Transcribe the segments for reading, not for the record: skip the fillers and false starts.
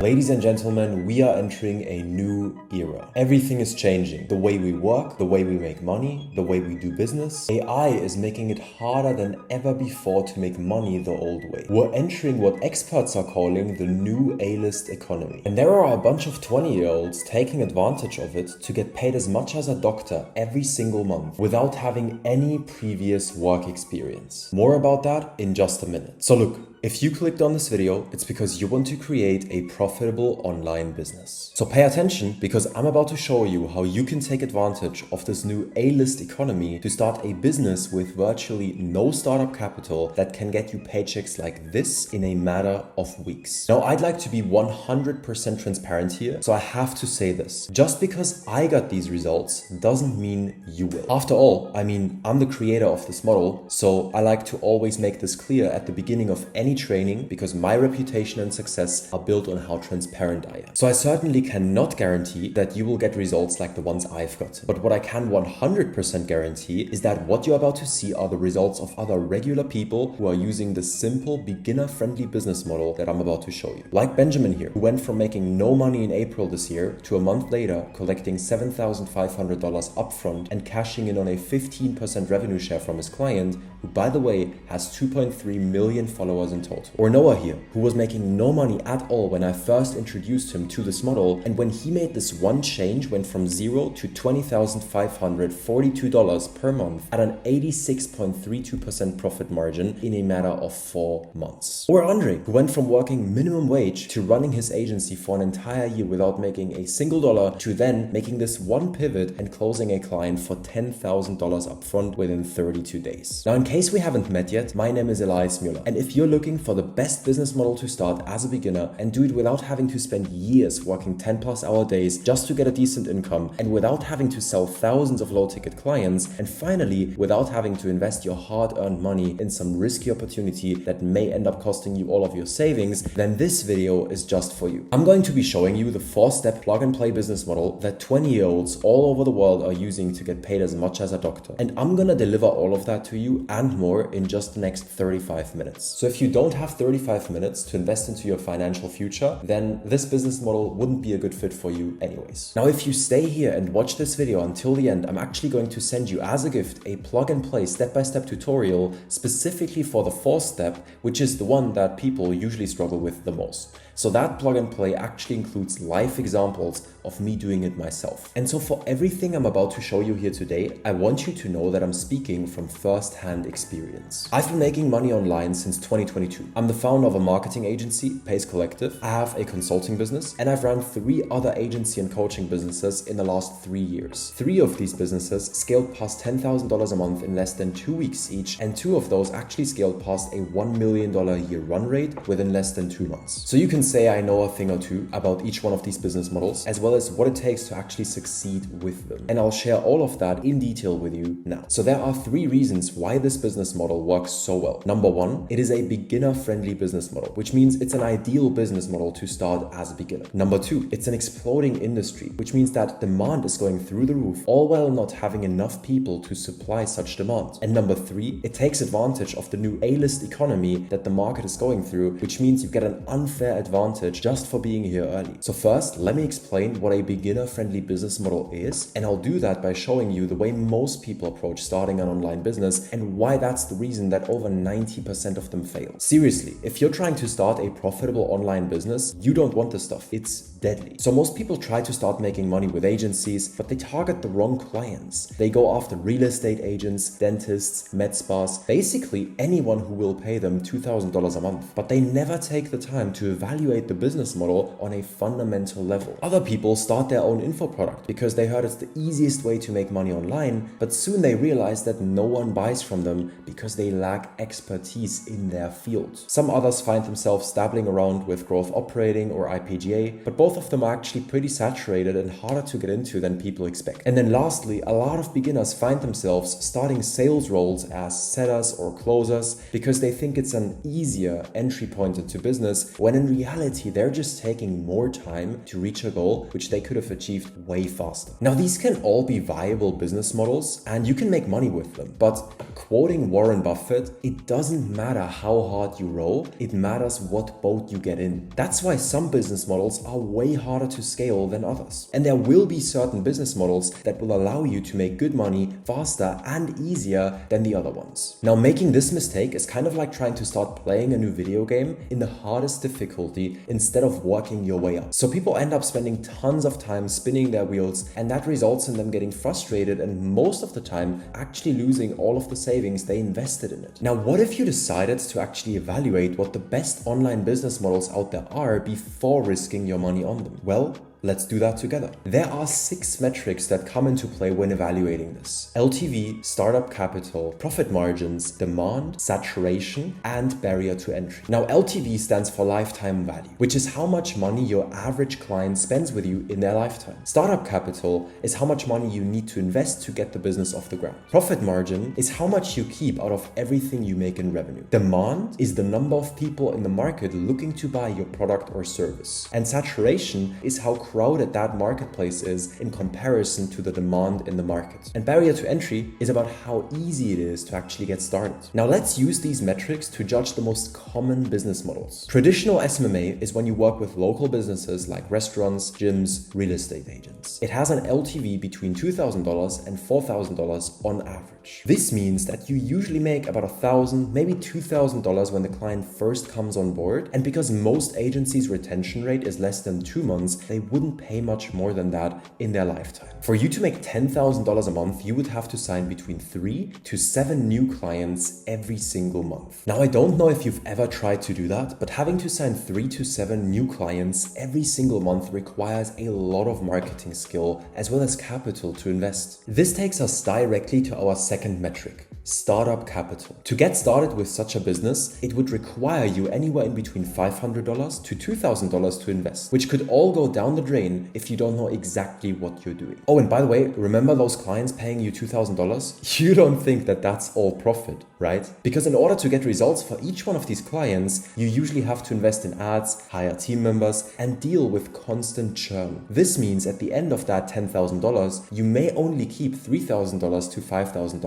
Ladies and gentlemen, we are entering a new era. Everything is changing. The way we work, the way we make money, the way we do business. AI is making it harder than ever before to make money the old way. We're entering what experts are calling the new A-list economy. And there are a bunch of 20-year-olds taking advantage of it to get paid as much as a doctor every single month without having any previous work experience. More about that in just a minute. So look, if you clicked on this video, it's because you want to create a profitable online business. So pay attention, because I'm about to show you how you can take advantage of this new A-list economy to start a business with virtually no startup capital that can get you paychecks like this in a matter of weeks. Now, I'd like to be 100% transparent here, so I have to say this. Just because I got these results doesn't mean you will. After all, I'm the creator of this model, so I like to always make this clear at the beginning of any training, because my reputation and success are built on how transparent I am. So I certainly cannot guarantee that you will get results like the ones I've got. But what I can 100% guarantee is that what you're about to see are the results of other regular people who are using the simple beginner-friendly business model that I'm about to show you. Like Benjamin here, who went from making no money in April this year to a month later collecting $7,500 upfront and cashing in on a 15% revenue share from his client, who by the way has 2.3 million followers in total. Or Noah here, who was making no money at all when I first introduced him to this model, and when he made this one change, went from $0 to $20,542 per month at an 86.32% profit margin in a matter of 4 months. Or Andre, who went from working minimum wage to running his agency for an entire year without making a single dollar, to then making this one pivot and closing a client for $10,000 upfront within 32 days. Now, in case we haven't met yet, my name is Elias Müller, and if you're looking for the best business model to start as a beginner and do it without having to spend years working 10+ hour days just to get a decent income, and without having to sell thousands of low-ticket clients, and finally without having to invest your hard-earned money in some risky opportunity that may end up costing you all of your savings, then this video is just for you. I'm going to be showing you the 4-step plug-and-play business model that 20-year-olds all over the world are using to get paid as much as a doctor. And I'm gonna deliver all of that to you and more in just the next 35 minutes. So if you don't have 35 minutes to invest into your financial future, then this business model wouldn't be a good fit for you anyways. Now, if you stay here and watch this video until the end, I'm actually going to send you as a gift a plug-and-play step-by-step tutorial specifically for the 4th step, which is the one that people usually struggle with the most. So that plug and play actually includes live examples of me doing it myself. And so for everything I'm about to show you here today, I want you to know that I'm speaking from first-hand experience. I've been making money online since 2022. I'm the founder of a marketing agency, Pace Collective. I have a consulting business, and I've run 3 other agency and coaching businesses in the last 3 years. 3 of these businesses scaled past $10,000 a month in less than 2 weeks each, and 2 of those actually scaled past a $1 million a year run rate within less than 2 months. So you can say I know a thing or two about each one of these business models, as well as what it takes to actually succeed with them. And I'll share all of that in detail with you now. So there are 3 reasons why this business model works so well. Number 1, it is a beginner-friendly business model, which means it's an ideal business model to start as a beginner. Number 2, it's an exploding industry, which means that demand is going through the roof, all while not having enough people to supply such demand. And number 3, it takes advantage of the new A-list economy that the market is going through, which means you get an unfair advantage just for being here early. So first, let me explain what a beginner-friendly business model is, and I'll do that by showing you the way most people approach starting an online business and why that's the reason that over 90% of them fail. Seriously, if you're trying to start a profitable online business, you don't want this stuff. It's deadly. So most people try to start making money with agencies, but they target the wrong clients. They go after real estate agents, dentists, med spas, basically anyone who will pay them $2,000 a month. But they never take the time to evaluate the business model on a fundamental level. Other people start their own info product because they heard it's the easiest way to make money online, but soon they realize that no one buys from them because they lack expertise in their field. Some others find themselves dabbling around with growth operating or IPGA, but both of them are actually pretty saturated and harder to get into than people expect. And then lastly, a lot of beginners find themselves starting sales roles as setters or closers because they think it's an easier entry point into business, when in reality reality, they're just taking more time to reach a goal which they could have achieved way faster. Now, these can all be viable business models and you can make money with them, but quoting Warren Buffett, it doesn't matter how hard you row, it matters what boat you get in. That's why some business models are way harder to scale than others. And there will be certain business models that will allow you to make good money faster and easier than the other ones. Now, making this mistake is kind of like trying to start playing a new video game in the hardest difficulty instead of working your way up. So people end up spending tons of time spinning their wheels, and that results in them getting frustrated and most of the time actually losing all of the savings they invested in it. Now, what if you decided to actually evaluate what the best online business models out there are before risking your money on them? Well, let's do that together. There are 6 metrics that come into play when evaluating this: LTV, startup capital, profit margins, demand, saturation, and barrier to entry. Now, LTV stands for lifetime value, which is how much money your average client spends with you in their lifetime. Startup capital is how much money you need to invest to get the business off the ground. Profit margin is how much you keep out of everything you make in revenue. Demand is the number of people in the market looking to buy your product or service. And saturation is how crowded that marketplace is in comparison to the demand in the market. And barrier to entry is about how easy it is to actually get started. Now, let's use these metrics to judge the most common business models. Traditional SMMA is when you work with local businesses like restaurants, gyms, real estate agents. It has an LTV between $2,000 and $4,000 on average. This means that you usually make about $1,000, maybe $2,000 when the client first comes on board. And because most agencies' retention rate is less than 2 months, they wouldn't pay much more than that in their lifetime. For you to make $10,000 a month, you would have to sign between 3 to 7 new clients every single month. Now, I don't know if you've ever tried to do that, but having to sign 3 to 7 new clients every single month requires a lot of marketing skill as well as capital to invest. This takes us directly to our second metric: startup capital. To get started with such a business, it would require you anywhere in between $500 to $2,000 to invest, which could all go down the drain if you don't know exactly what you're doing. Oh, and by the way, remember those clients paying you $2,000? You don't think that that's all profit, right? Because in order to get results for each one of these clients, you usually have to invest in ads, hire team members, and deal with constant churn. This means at the end of that $10,000, you may only keep $3,000 to $5,000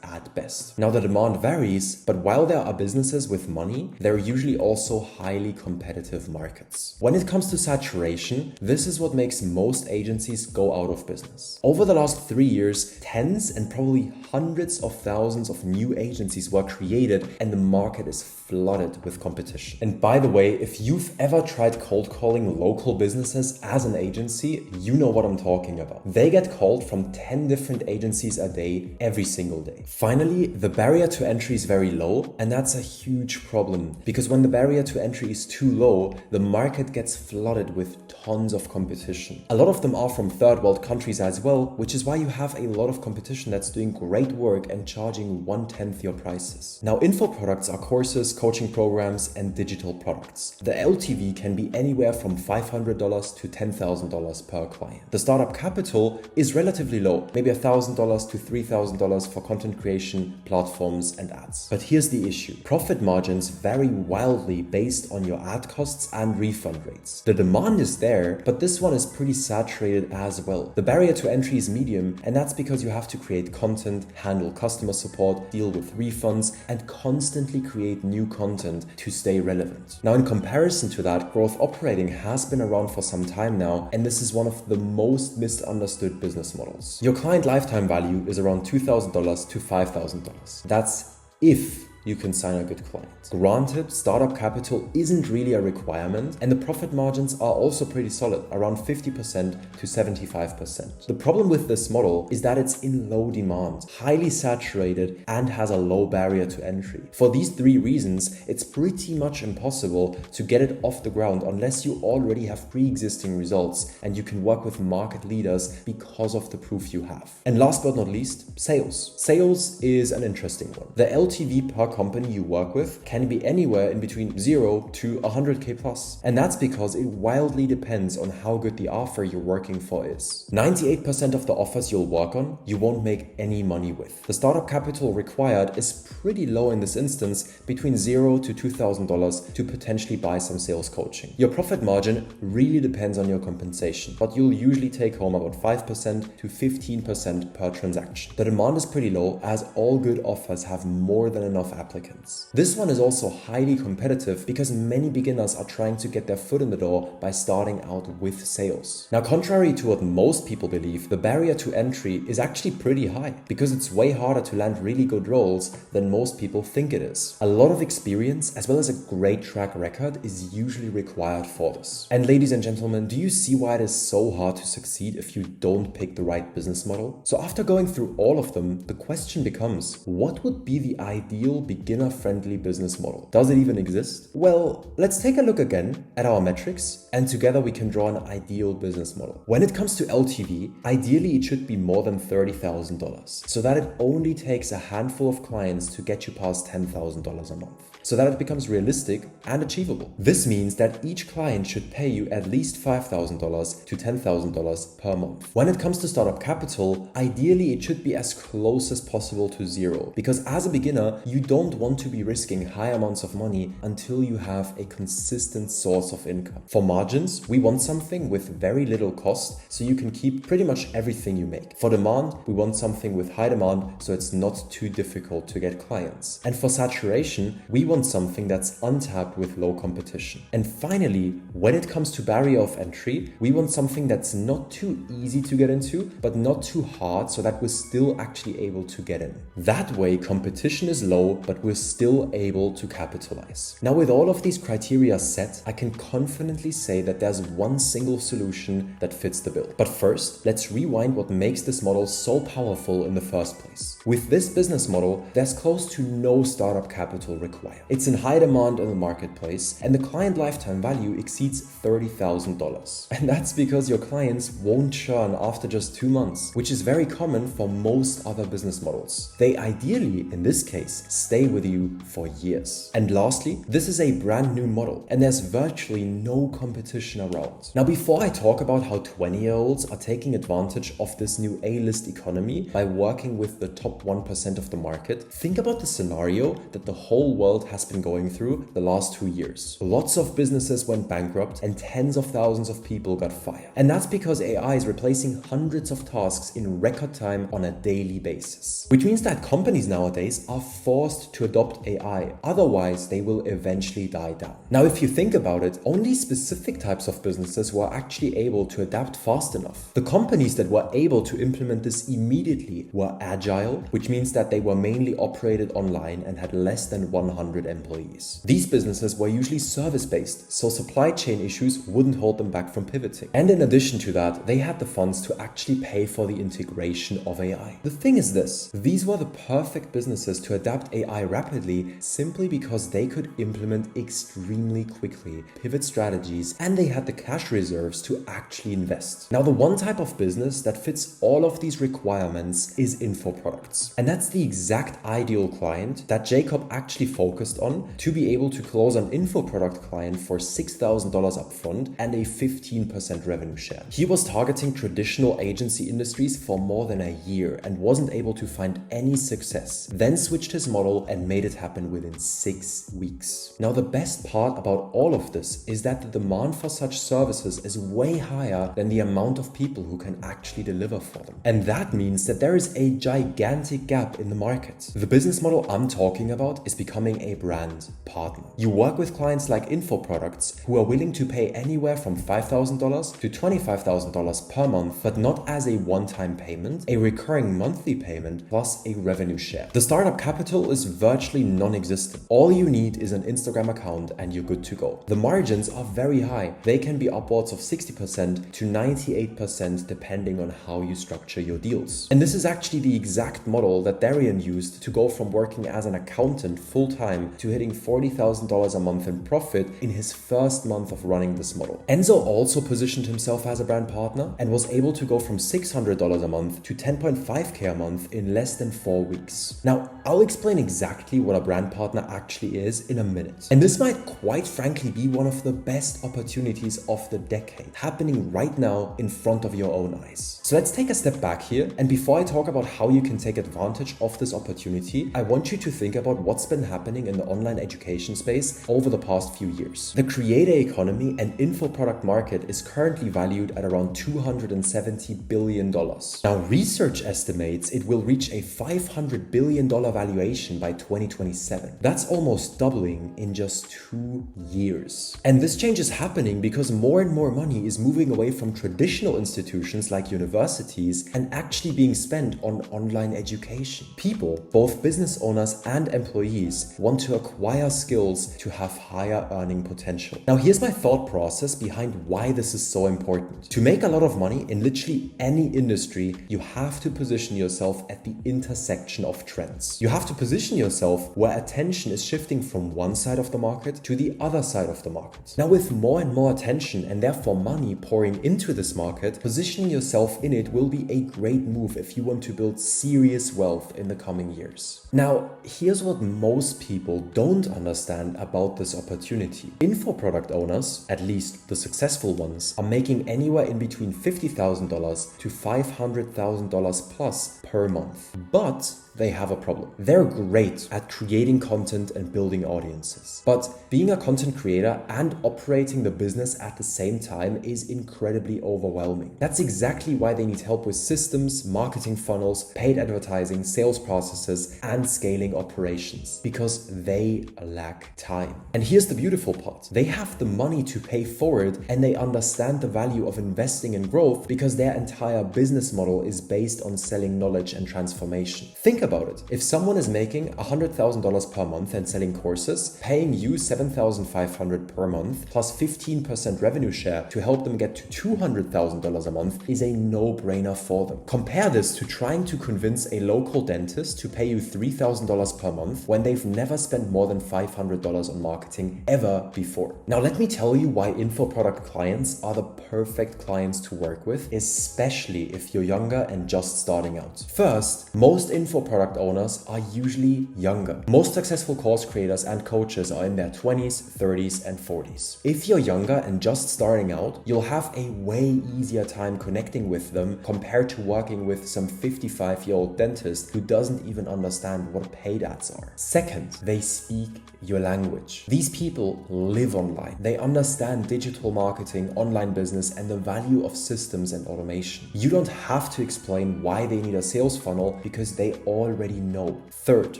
at best. Now, the demand varies, but while there are businesses with money, there are usually also highly competitive markets. When it comes to saturation, this is what makes most agencies go out of business. Over the last 3 years, tens and probably hundreds of thousands of new agencies were created and the market is flooded with competition. And by the way, if you've ever tried cold calling local businesses as an agency, you know what I'm talking about. They get called from 10 different agencies a day, every single day. Finally, the barrier to entry is very low, and that's a huge problem because when the barrier to entry is too low, the market gets flooded with tons of competition. A lot of them are from third world countries as well, which is why you have a lot of competition that's doing great work and charging 1/10 your prices. Now, info products are courses, coaching programs, and digital products. The LTV can be anywhere from $500 to $10,000 per client. The startup capital is relatively low, maybe $1,000 to $3,000 for content creation, platforms, and ads. But here's the issue. Profit margins vary wildly based on your ad costs and refund rates. The demand is there, but this one is pretty saturated as well. The barrier to entry is medium, and that's because you have to create content, handle customer support, deal with refunds, and constantly create new content to stay relevant. Now, in comparison to that, growth operating has been around for some time now, and this is one of the most misunderstood business models. Your client lifetime value is around $2,000 to $5,000. That's if you can sign a good client. Granted, startup capital isn't really a requirement, and the profit margins are also pretty solid, around 50% to 75%. The problem with this model is that it's in low demand, highly saturated, and has a low barrier to entry. For these 3 reasons, it's pretty much impossible to get it off the ground unless you already have pre-existing results and you can work with market leaders because of the proof you have. And last but not least, sales. Sales is an interesting one. The LTV per company you work with can be anywhere in between 0 to 100k plus. And that's because it wildly depends on how good the offer you're working for is. 98% of the offers you'll work on, you won't make any money with. The startup capital required is pretty low in this instance, between $0 to $2,000 to potentially buy some sales coaching. Your profit margin really depends on your compensation, but you'll usually take home about 5% to 15% per transaction. The demand is pretty low as all good offers have more than enough applicants. This one is also highly competitive because many beginners are trying to get their foot in the door by starting out with sales. Now, contrary to what most people believe, the barrier to entry is actually pretty high because it's way harder to land really good roles than most people think it is. A lot of experience as well as a great track record is usually required for this. And ladies and gentlemen, do you see why it is so hard to succeed if you don't pick the right business model? So after going through all of them, the question becomes, what would be the ideal beginner-friendly business model? Does it even exist? Well, let's take a look again at our metrics and together we can draw an ideal business model. When it comes to LTV, ideally it should be more than $30,000 so that it only takes a handful of clients to get you past $10,000 a month, so that it becomes realistic and achievable. This means that each client should pay you at least $5,000 to $10,000 per month. When it comes to startup capital, ideally it should be as close as possible to zero, because as a beginner, you don't want to be risking high amounts of money until you have a consistent source of income. For margins, we want something with very little cost so you can keep pretty much everything you make. For demand, we want something with high demand so it's not too difficult to get clients. And for saturation, we want something that's untapped with low competition. And finally, when it comes to barrier of entry, we want something that's not too easy to get into, but not too hard so that we're still actually able to get in. That way, competition is low, but we're still able to capitalize. Now, with all of these criteria set, I can confidently say that there's one single solution that fits the bill. But first, let's rewind what makes this model so powerful in the first place. With this business model, there's close to no startup capital required. It's in high demand in the marketplace, and the client lifetime value exceeds $30,000. And that's because your clients won't churn after just 2 months, which is very common for most other business models. They ideally, in this case, stay with you for years. And lastly, this is a brand new model, and there's virtually no competition around. Now, before I talk about how 20-year-olds are taking advantage of this new A-list economy by working with the top 1% of the market, think about the scenario that the whole world has been going through the last 2 years. Lots of businesses went bankrupt and tens of thousands of people got fired. And that's because AI is replacing hundreds of tasks in record time on a daily basis. Which means that companies nowadays are forced to adopt AI, otherwise they will eventually die down. Now, if you think about it, only specific types of businesses were actually able to adapt fast enough. The companies that were able to implement this immediately were agile, which means that they were mainly operated online and had less than 100 employees. These businesses were usually service-based, so supply chain issues wouldn't hold them back from pivoting. And in addition to that, they had the funds to actually pay for the integration of AI. The thing is this, these were the perfect businesses to adapt AI rapidly simply because they could implement extremely quickly, pivot strategies, and they had the cash reserves to actually invest. Now, the one type of business that fits all of these requirements is info products. And that's the exact ideal client that Jacob actually focused on to be able to close an info product client for $6,000 upfront and a 15% revenue share. He was targeting traditional agency industries for more than a year and wasn't able to find any success, then switched his model and made it happen within 6 weeks. Now, the best part about all of this is that the demand for such services is way higher than the amount of people who can actually deliver for them. And that means that there is a gigantic gap in the market. The business model I'm talking about is becoming a brand partner. You work with clients like info products who are willing to pay anywhere from $5,000 to $25,000 per month, but not as a one-time payment, a recurring monthly payment plus a revenue share. The startup capital is virtually non-existent. All you need is an Instagram account and you're good to go. The margins are very high. They can be upwards of 60% to 98% depending on how you structure your deals. And this is actually the exact model that Darian used to go from working as an accountant full-time to hitting $40,000 a month in profit in his first month of running this model. Enzo also positioned himself as a brand partner and was able to go from $600 a month to $10.5k a month in less than 4 weeks. Now, I'll explain exactly exactly what a brand partner actually is in a minute. And this might quite frankly be one of the best opportunities of the decade, happening right now in front of your own eyes. So let's take a step back here. And before I talk about how you can take advantage of this opportunity, I want you to think about what's been happening in the online education space over the past few years. The creator economy and info product market is currently valued at around $270 billion. Now, research estimates it will reach a $500 billion valuation by 2027. That's almost doubling in just 2 years. And this change is happening because more and more money is moving away from traditional institutions like universities and actually being spent on online education. People, both business owners and employees, want to acquire skills to have higher earning potential. Now, here's my thought process behind why this is so important. To make a lot of money in literally any industry, you have to position yourself at the intersection of trends. You have to position yourself where attention is shifting from one side of the market to the other side of the market. Now, with more and more attention and therefore money pouring into this market, positioning yourself in it will be a great move if you want to build serious wealth in the coming years. Now, here's what most people don't understand about this opportunity. Info product owners, at least the successful ones, are making anywhere in between $50,000 to $500,000 plus per month. But they have a problem. They're great at creating content and building audiences. But being a content creator and operating the business at the same time is incredibly overwhelming. That's exactly why they need help with systems, marketing funnels, paid advertising, sales processes, and scaling operations, because they lack time. And here's the beautiful part. They have the money to pay for it, and they understand the value of investing in growth because their entire business model is based on selling knowledge and transformation. Think about it. If someone is making $100,000 per month and selling courses, paying you $7,500 per month plus 15% revenue share to help them get to $200,000 a month is a no-brainer for them. Compare this to trying to convince a local dentist to pay you $3,000 per month when they've never spent more than $500 on marketing ever before. Now, let me tell you why info product clients are the perfect clients to work with, especially if you're younger and just starting out. First, most info product owners are usually younger. Most successful course creators and coaches are in their 20s, 30s, and 40s. If you're younger and just starting out, you'll have a way easier time connecting with them compared to working with some 55-year-old dentist who doesn't even understand what paid ads are. Second, they speak your language. These people live online. They understand digital marketing, online business, and the value of systems and automation. You don't have to explain why they need a sales funnel because they already know. Third,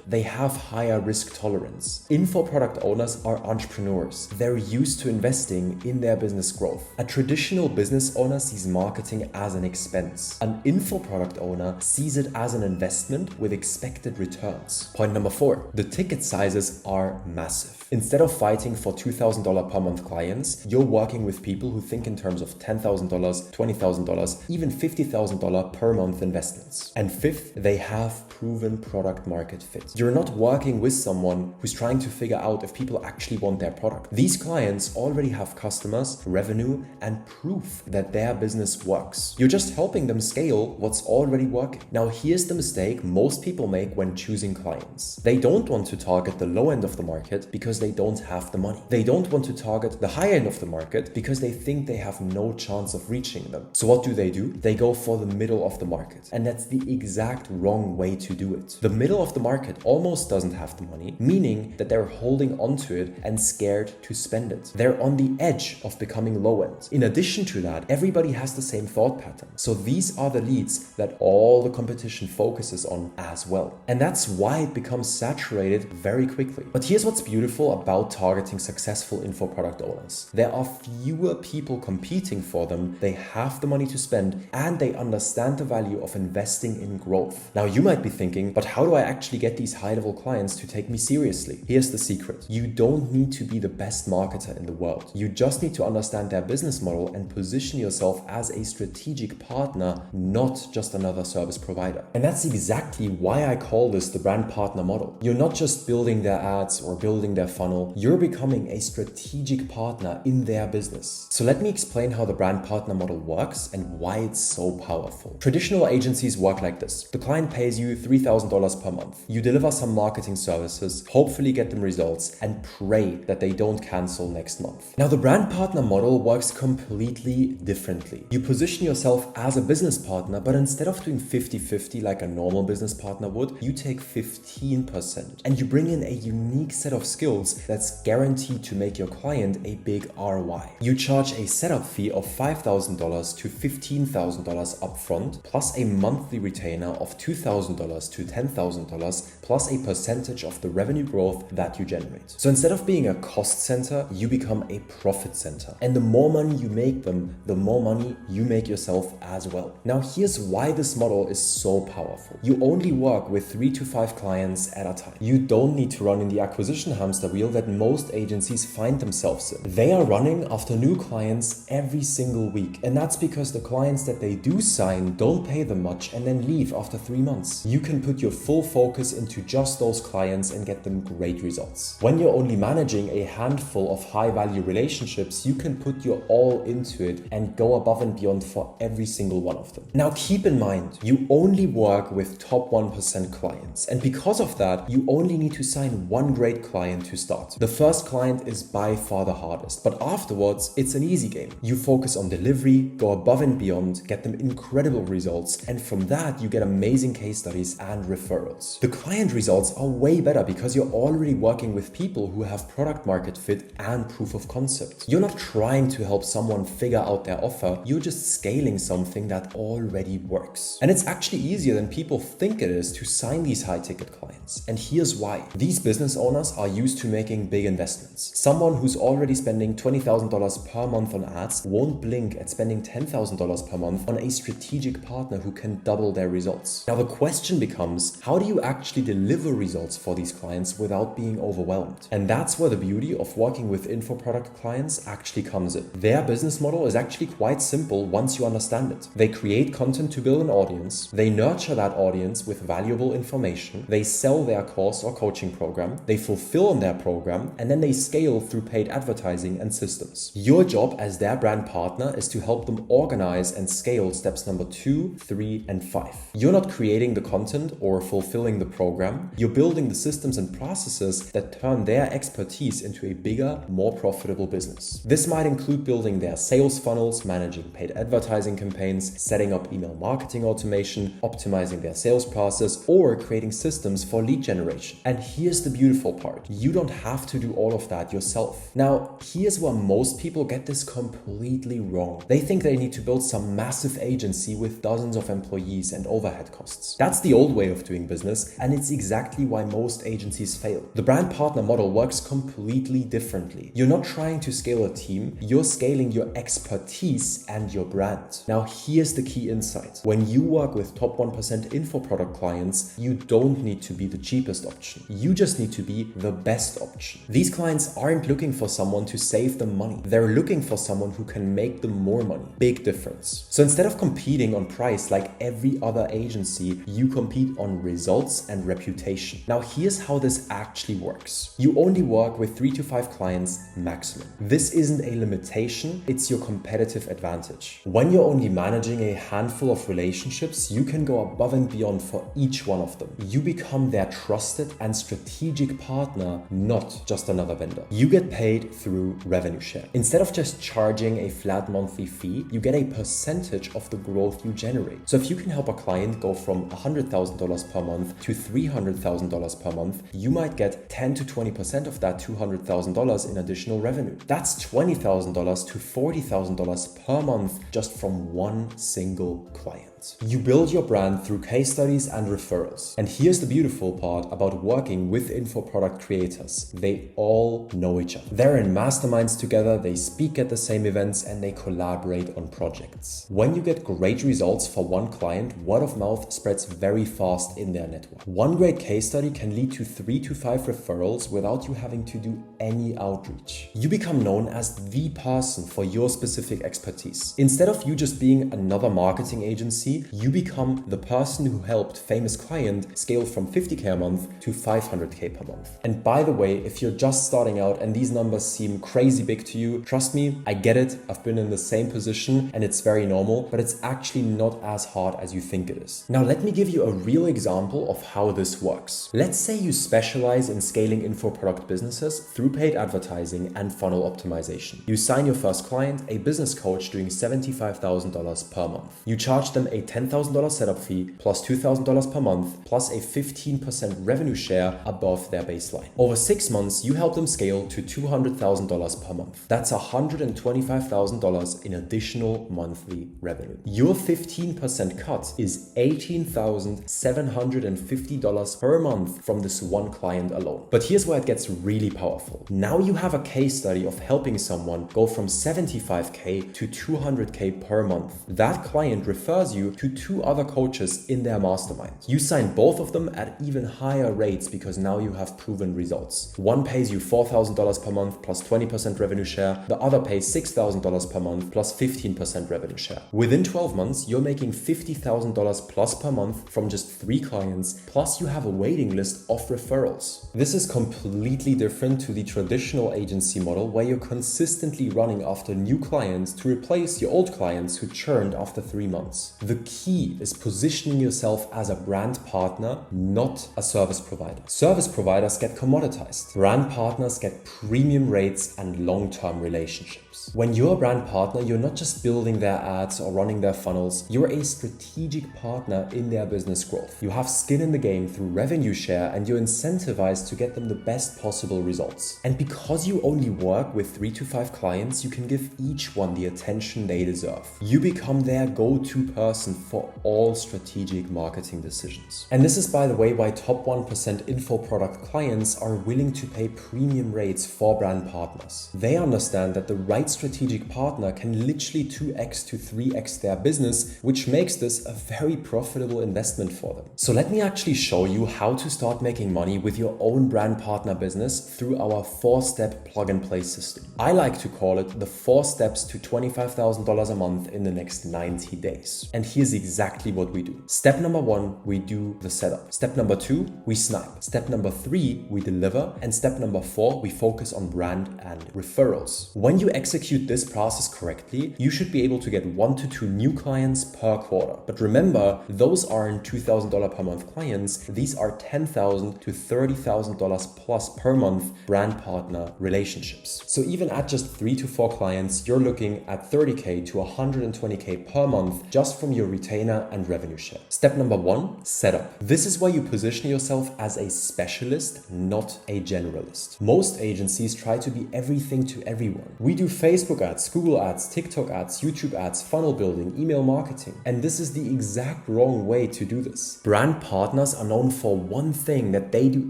they have higher risk tolerance. Info product owners are entrepreneurs. They're used to investing in their business growth. A traditional business owner sees marketing as an expense. An info product owner sees it as an investment with expected returns. Point number 4, the ticket sizes are massive. Instead of fighting for $2,000 per month clients, you're working with people who think in terms of $10,000, $20,000, even $50,000 per month investments. And fifth, they have proven product market fit. You're not working with someone who's trying to figure out if people actually want their product. These clients already have customers, revenue, and proof that their business works. You're just helping them scale what's already working. Now, here's the mistake most people make when choosing clients. They don't want to target the low end of the market because they don't have the money. They don't want to target the high end of the market because they think they have no chance of reaching them. So what do? They go for the middle of the market. And that's the exact wrong way to do it. The middle of the market almost doesn't have the money, meaning that they're holding onto it and scared to spend it. They're on the edge of becoming low end. In addition to that, everybody has the same thought pattern. So these are the leads that all the competition focuses on as well. And that's why it becomes saturated very quickly. But here's what's beautiful about targeting successful info product owners. There are fewer people competing for them, they have the money to spend, and they understand the value of investing in growth. Now, you might be thinking, but how do I actually get these high-level clients to take me seriously? Here's the secret. You don't need to be the best marketer in the world. You just need to understand their business model and position yourself as a strategic partner, not just another service provider. And that's exactly why I call this the brand partner model. You're not just building their ads or building their funnel, you're becoming a strategic partner in their business. So let me explain how the brand partner model works and why it's so powerful. Traditional agencies work like this. The client pays you $3,000 $3,000 per month. You deliver some marketing services, hopefully get them results, and pray that they don't cancel next month. Now, the brand partner model works completely differently. You position yourself as a business partner, but instead of doing 50-50 like a normal business partner would, you take 15% and you bring in a unique set of skills that's guaranteed to make your client a big ROI. You charge a setup fee of $5,000 to $15,000 upfront, plus a monthly retainer of $2,000 to $10,000, plus a percentage of the revenue growth that you generate. So instead of being a cost center, you become a profit center. And the more money you make them, the more money you make yourself as well. Now, here's why this model is so powerful. You only work with 3 to 5 clients at a time. You don't need to run in the acquisition hamster wheel that most agencies find themselves in. They are running after new clients every single week. And that's because the clients that they do sign don't pay them much and then leave after 3 months. You can put your full focus into just those clients and get them great results. When you're only managing a handful of high-value relationships, you can put your all into it and go above and beyond for every single one of them. Now, keep in mind, you only work with top 1% clients. And because of that, you only need to sign one great client to start. The first client is by far the hardest, but afterwards, it's an easy game. You focus on delivery, go above and beyond, get them incredible results, and from that, you get amazing case studies and referrals. The client results are way better because you're already working with people who have product market fit and proof of concept. You're not trying to help someone figure out their offer, you're just scaling something that already works. And it's actually easier than people think it is to sign these high-ticket clients. And here's why. These business owners are used to making big investments. Someone who's already spending $20,000 per month on ads won't blink at spending $10,000 per month on a strategic partner who can double their results. Now, the question becomes, how do you actually deliver results for these clients without being overwhelmed? And that's where the beauty of working with info product clients actually comes in. Their business model is actually quite simple once you understand it. They create content to build an audience, they nurture that audience with valuable information, they sell their course or coaching program, they fulfill on their program, and then they scale through paid advertising and systems. Your job as their brand partner is to help them organize and scale steps number 2, 3, and 5. You're not creating the content or fulfilling the program, you're building the systems and processes that turn their expertise into a bigger, more profitable business. This might include building their sales funnels, managing paid advertising campaigns, setting up email marketing automation, optimizing their sales process, or creating systems for lead generation. And here's the beautiful part. You don't have to do all of that yourself. Now, here's where most people get this completely wrong. They think they need to build some massive agency with dozens of employees and overhead costs. That's the old way of doing business, and it's exactly why most agencies fail. The brand partner model works completely differently. You're not trying to scale a team, you're scaling your expertise and your brand. Now, here's the key insight. When you work with top 1% info product clients, you don't need to be the cheapest option. You just need to be the best option. These clients aren't looking for someone to save them money. They're looking for someone who can make them more money. Big difference. So instead of competing on price like every other agency, you compete on results and reputation. Now, here's how this actually works. You only work with 3 to 5 clients maximum. This isn't a limitation, it's your competitive advantage. When you're only managing a handful of relationships, you can go above and beyond for each one of them. You become their trusted and strategic partner, not just another vendor. You get paid through revenue share. Instead of just charging a flat monthly fee, you get a percentage of the growth you generate. So if you can help a client go from $100,000 per month to $300,000 per month, you might get 10 to 20% of that $200,000 in additional revenue. That's $20,000 to $40,000 per month just from one single client. You build your brand through case studies and referrals. And here's the beautiful part about working with info product creators. They all know each other. They're in masterminds together, they speak at the same events, and they collaborate on projects. When you get great results for one client, word of mouth spreads very fast in their network. One great case study can lead to 3 to 5 referrals without you having to do any outreach. You become known as the person for your specific expertise. Instead of you just being another marketing agency, you become the person who helped famous client scale from 50K a month to 500K per month. And by the way, if you're just starting out and these numbers seem crazy big to you, trust me, I get it. I've been in the same position and it's very normal, but it's actually not as hard as you think it is. Now, let me give you a real example of how this works. Let's say you specialize in scaling info product businesses through paid advertising and funnel optimization. You sign your first client, a business coach doing $75,000 per month. You charge them a $10,000 setup fee plus $2,000 per month plus a 15% revenue share above their baseline. Over 6 months, you help them scale to $200,000 per month. That's $125,000 in additional monthly revenue. Your 15% cut is $18,750 per month from this one client alone. But here's where it gets really powerful. Now you have a case study of helping someone go from $75K to $200K per month. That client refers you to 2 other coaches in their mastermind. You sign both of them at even higher rates because now you have proven results. One pays you $4,000 per month plus 20% revenue share. The other pays $6,000 per month plus 15% revenue share. Within 12 months, you're making $50,000 plus per month from just 3 clients, plus you have a waiting list of referrals. This is completely different to the traditional agency model where you're consistently running after new clients to replace your old clients who churned after 3 months. The key is positioning yourself as a brand partner, not a service provider. Service providers get commoditized. Brand partners get premium rates and long-term relationships. When you're a brand partner, you're not just building their ads or running their funnels, you're a strategic partner in their business growth. You have skin in the game through revenue share and you're incentivized to get them the best possible results. And because you only work with 3 to 5 clients, you can give each one the attention they deserve. You become their go-to person for all strategic marketing decisions. And this is, by the way, why top 1% info product clients are willing to pay premium rates for brand partners. They understand that the right strategic partner can literally 2x to 3x their business, which makes this a very profitable investment for them. So let me actually show you how to start making money with your own brand partner business through our 4-step plug-and-play system. I like to call it the 4 steps to $25,000 a month in the next 90 days. And here's exactly what we do. Step number 1, we do the setup. Step number 2, we snipe. Step number 3, we deliver. And step number 4, we focus on brand and referrals. When you execute this process correctly, you should be able to get 1 to 2 new clients per quarter. But remember, those aren't $2,000 per month clients. These are $10,000 to $30,000 plus per month brand partner relationships. So even at just 3 to 4 clients, you're looking at $30K to $120K per month just from your retainer and revenue share. Step number 1, setup. This is where you position yourself as a specialist, not a generalist. Most agencies try to be everything to everyone. We do Facebook ads, Google ads, TikTok ads, YouTube ads, funnel building, email marketing. And this is the exact wrong way to do this. Brand partners are known for one thing that they do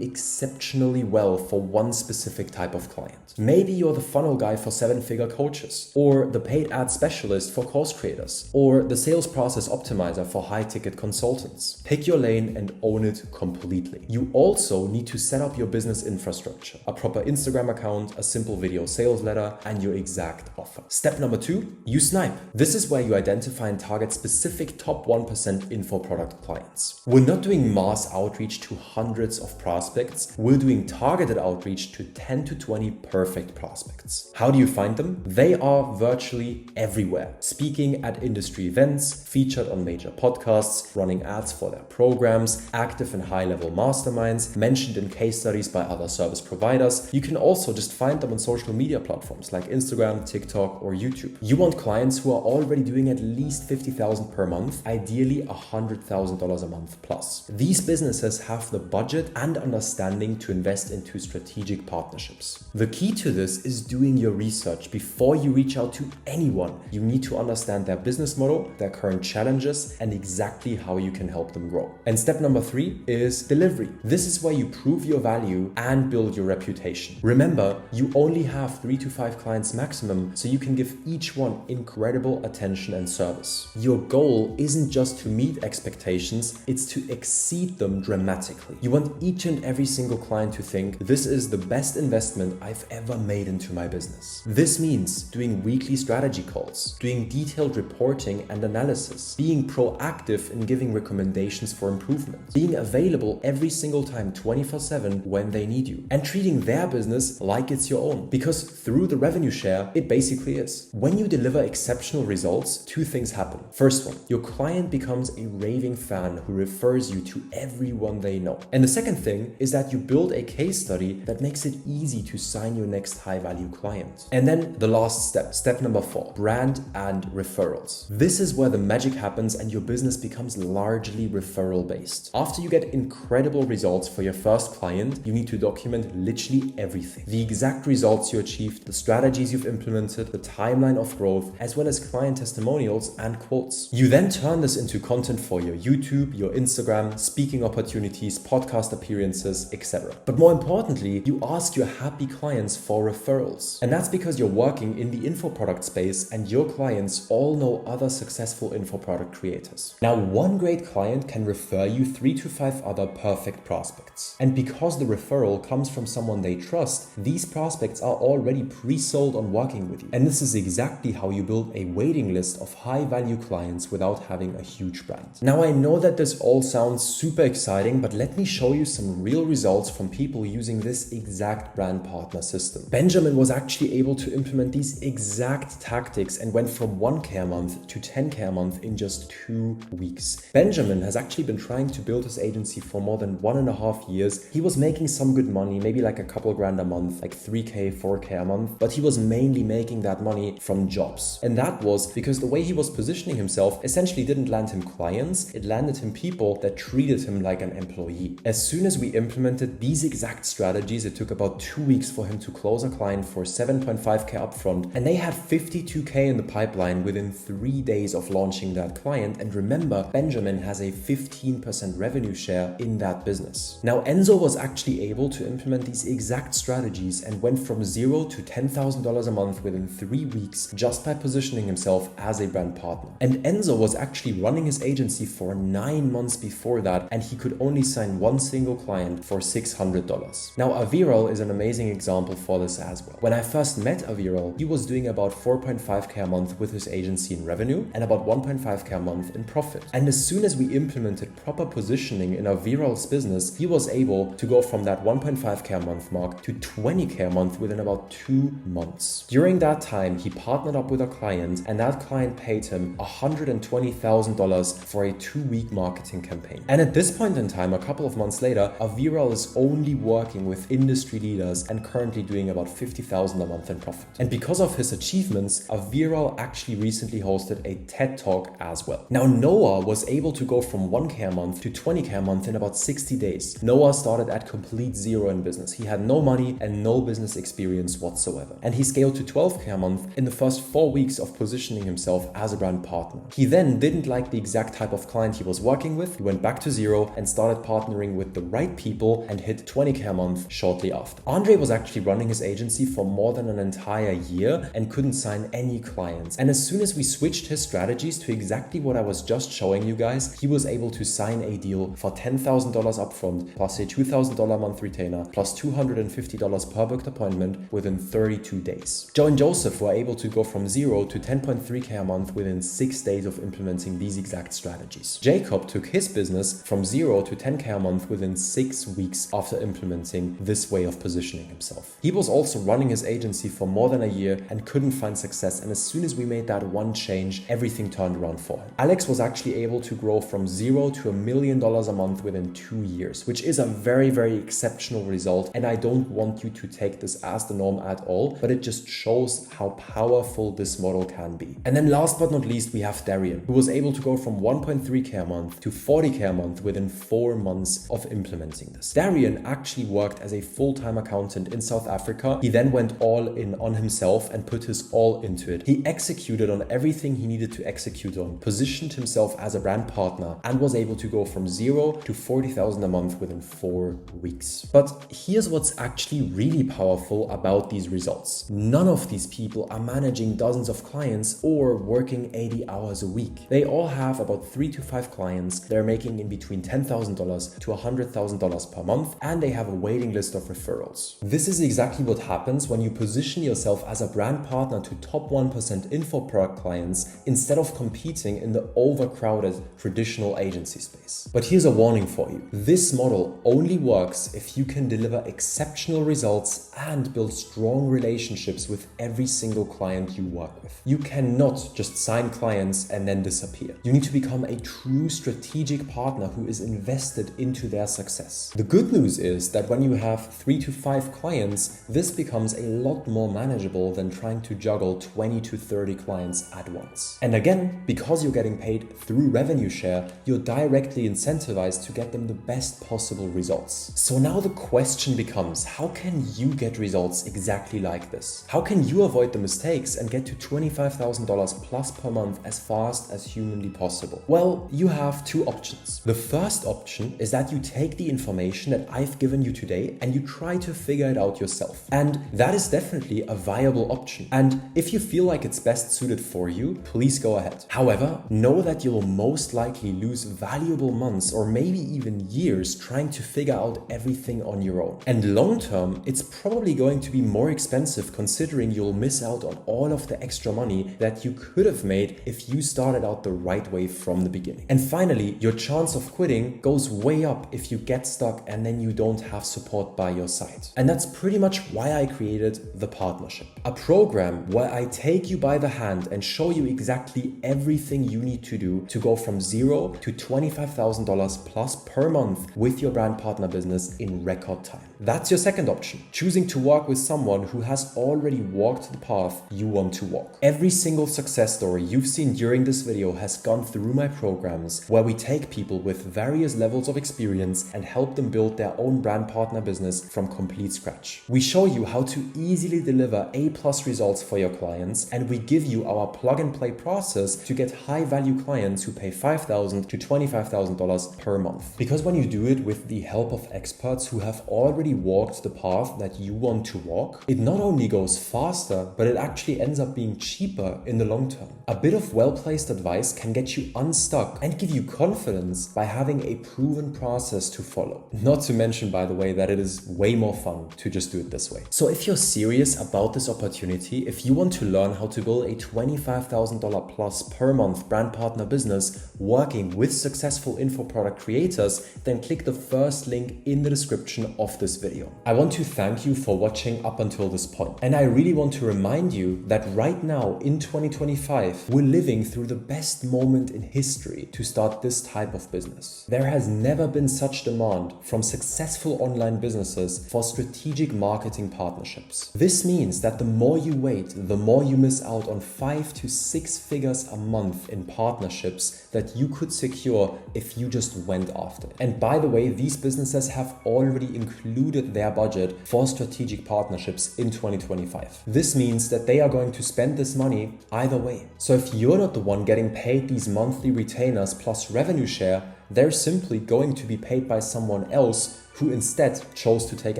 exceptionally well for one specific type of client. Maybe you're the funnel guy for 7-figure coaches, or the paid ad specialist for course creators, or the sales process optimizer for high-ticket consultants. Pick your lane and own it completely. You also need to set up your business infrastructure, a proper Instagram account, a simple video sales letter, and your exact offer. Step number 2, you snipe. This is where you identify and target specific top 1% info product clients. We're not doing mass outreach to hundreds of prospects. We're doing targeted outreach to 10 to 20 perfect prospects. How do you find them? They are virtually everywhere. Speaking at industry events, featured on major podcasts, running ads for their programs, active in high-level masterminds, mentioned in case studies by other service providers. You can also just find them on social media platforms like Instagram, TikTok, or YouTube. You want clients who are already doing at least $50,000 per month, ideally $100,000 a month plus. These businesses have the budget and understanding to invest into strategic partnerships. The key to this is doing your research before you reach out to anyone. You need to understand their business model, their current challenges, and exactly how you can help them grow. And step number 3 is delivery. This is where you prove your value and build your reputation. Remember, you only have 3 to 5 clients maximum, so you can give each one incredible attention and service. Your goal isn't just to meet expectations, it's to exceed them dramatically. You want each and every single client to think, this is the best investment I've ever made into my business. This means doing weekly strategy calls, doing detailed reporting and analysis, being proactive in giving recommendations for improvement, being available every single time 24/7 when they need you, and treating their business like it's your own. Because through the revenue share, nutshell, it basically is. When you deliver exceptional results, two things happen. First one, your client becomes a raving fan who refers you to everyone they know. And the second thing is that you build a case study that makes it easy to sign your next high-value client. And then the last step, step number 4, brand and referrals. This is where the magic happens and your business becomes largely referral based. After you get incredible results for your first client, you need to document literally everything. The exact results you achieved, the strategies you've implemented, the timeline of growth, as well as client testimonials and quotes. You then turn this into content for your YouTube, your Instagram, speaking opportunities, podcast appearances, etc. But more importantly, you ask your happy clients for referrals. And that's because you're working in the info product space and your clients all know other successful info product creators. Now, one great client can refer you 3 to 5 other perfect prospects. And because the referral comes from someone they trust, these prospects are already pre-sold on working with you. And this is exactly how you build a waiting list of high-value clients without having a huge brand. Now, I know that this all sounds super exciting, but let me show you some real results from people using this exact brand partner system. Benjamin was actually able to implement these exact tactics and went from 1K a month to 10K a month in just 2 weeks. Benjamin has actually been trying to build his agency for more than 1.5 years. He was making some good money, maybe like a couple grand a month, like 3K, 4K a month, but he was mainly making that money from jobs. And that was because the way he was positioning himself essentially didn't land him clients, it landed him people that treated him like an employee. As soon as we implemented these exact strategies, it took about 2 weeks for him to close a client for 7.5K upfront, and they had 52K in the pipeline within 3 days of launching that client. And remember, Benjamin has a 15% revenue share in that business. Now, Enzo was actually able to implement these exact strategies and went from $0 to $10,000 a month within 3 weeks just by positioning himself as a brand partner. And Enzo was actually running his agency for 9 months before that, and he could only sign one single client for $600. Now, Aviral is an amazing example for this as well. When I first met Aviral, he was doing about 4.5K a month with his agency in revenue and about 1.5K a month in profit. And as soon as we implemented proper positioning in Aviral's business, he was able to go from that 1.5K a month mark to 20K a month within about 2 months. During that time, he partnered up with a client, and that client paid him $120,000 for a 2-week marketing campaign. And at this point in time, a couple of months later, Aviral is only working with industry leaders and currently doing about $50,000 a month in profit. And because of his achievements, Aviral actually recently hosted a TED Talk as well. Now, Noah was able to go from 1K a month to 20K a month in about 60 days. Noah started at complete zero in business. He had no money and no business experience whatsoever. And he scaled to 12K a month in the first 4 weeks of positioning himself as a brand partner. He then didn't like the exact type of client he was working with. He went back to zero and started partnering with the right people and hit 20K a month shortly after. Andre was actually running his agency for more than an entire year and couldn't sign any clients. And as soon as we switched his strategies to exactly what I was just showing you guys, he was able to sign a deal for $10,000 upfront plus a $2,000 a month retainer plus $250 per booked appointment within 32 days. Joe and Joseph were able to go from 0 to 10.3K a month within 6 days of implementing these exact strategies. Jacob took his business from 0 to 10K a month within 6 weeks after implementing this way of positioning himself. He was also running his agency for more than a year and couldn't find success, and as soon as we made that one change, everything turned around for him. Alex was actually able to grow from 0 to $1 million a month within 2 years, which is a very, very exceptional result, and I don't want you to take this as the norm at all, but it just shows how powerful this model can be. And then last but not least, we have Darian, who was able to go from 1.3K a month to 40K a month within 4 months of implementing this. Darian actually worked as a full-time accountant in South Africa. He then went all in on himself and put his all into it. He executed on everything he needed to execute on, positioned himself as a brand partner, and was able to go from 0 to 40,000 a month within 4 weeks. But here's what's actually really powerful about these results. None of these people are managing dozens of clients or working 80 hours a week. They all have about 3 to 5 clients. They're making in between $10,000 to $100,000 per month, and they have a waiting list of referrals. This is exactly what happens when you position yourself as a brand partner to top 1% info product clients instead of competing in the overcrowded traditional agency space. But here's a warning for you. This model only works if you can deliver exceptional results and build strong relationships with with every single client you work with. You cannot just sign clients and then disappear. You need to become a true strategic partner who is invested into their success. The good news is that when you have 3 to 5 clients, this becomes a lot more manageable than trying to juggle 20 to 30 clients at once. And again, because you're getting paid through revenue share, you're directly incentivized to get them the best possible results. So now the question becomes, how can you get results exactly like this? How can you avoid the mistakes and get to $25,000 plus per month as fast as humanly possible? Well, you have 2 options. The first option is that you take the information that I've given you today and you try to figure it out yourself. And that is definitely a viable option. And if you feel like it's best suited for you, please go ahead. However, know that you'll most likely lose valuable months or maybe even years trying to figure out everything on your own. And long term, it's probably going to be more expensive considering you'll miss out on all of the extra money that you could have made if you started out the right way from the beginning. And finally, your chance of quitting goes way up if you get stuck and then you don't have support by your side. And that's pretty much why I created the partnership, a program where I take you by the hand and show you exactly everything you need to do to go from $0 to $25,000 plus per month with your brand partner business in record time. That's your second option, choosing to work with someone who has already walked the path you want to walk. Every single success story you've seen during this video has gone through my programs where we take people with various levels of experience and help them build their own brand partner business from complete scratch. We show you how to easily deliver A+ results for your clients, and we give you our plug and play process to get high value clients who pay $5,000 to $25,000 per month. Because when you do it with the help of experts who have already walked the path that you want to walk, it not only goes faster, but it actually ends up being cheaper in the long term. A bit of well-placed advice can get you unstuck and give you confidence by having a proven process to follow. Not to mention, by the way, that it is way more fun to just do it this way. So if you're serious about this opportunity, if you want to learn how to build a $25,000 plus per month brand partner business working with successful info product creators, then click the first link in the description of this video. I want to thank you for watching up until this point. And I really want to remind you that right now in 2025, we're living through the best moment in history to start this type of business. There has never been such demand from successful online businesses for strategic marketing partnerships. This means that the more you wait, the more you miss out on 5 to 6 figures a month in partnerships that you could secure if you just went after it. And by the way, these businesses have already included their budget for strategic partnerships in 2025. This means that they are going to spend this money either way. So if you're not the one getting paid these monthly retainers plus revenue share, they're simply going to be paid by someone else who instead chose to take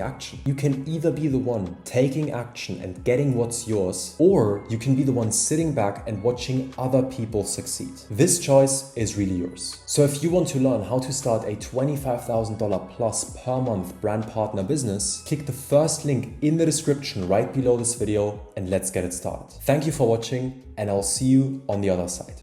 action. You can either be the one taking action and getting what's yours, or you can be the one sitting back and watching other people succeed. This choice is really yours. So if you want to learn how to start a $25,000 plus per month brand partner business, click the first link in the description right below this video and let's get it started. Thank you for watching, and I'll see you on the other side.